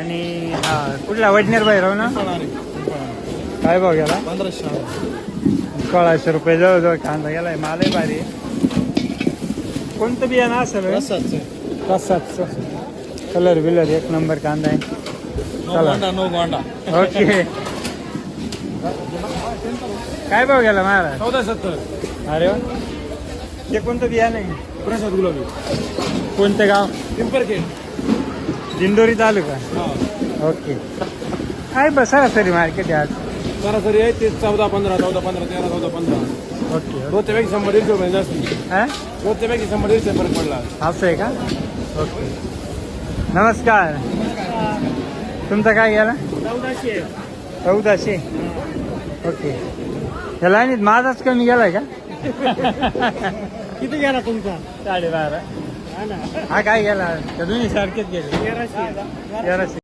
आणि हा कुठला वडनेर भैरव ना काय भाव गेला 1600 रुपये जवळजवळ कांदा गेलाय. मालही भारी आहे. कोणतं बियाणं असेल रसाचं कलर बिलर एक नंबर कांदा आहे. चला ओके. काय भाव गेला महाराज 1470. अरे वा. ते कोणतं बियाणं आहे प्रसाद गुलाबी कोणतं गाव पिंपरखेड. दिंडोरी तालुका ओके. काय बसा सरी मार्केट आहे आज सरासरी आहे ते 14-15 13 14-15 ओके रोजच्यापैकी 100-150 रुपये जास्त. हां रोजच्यापैकी 100-150 फरक पडला. असं आहे का ओके. नमस्कार. तुमचा काय गेला 1400 ओके. ह्या लाईनीत माझाच कमी गेलाय का किती गेला तुमचा 12.5 हा काय गेला त्या दोन्ही सारखेच गेले 1300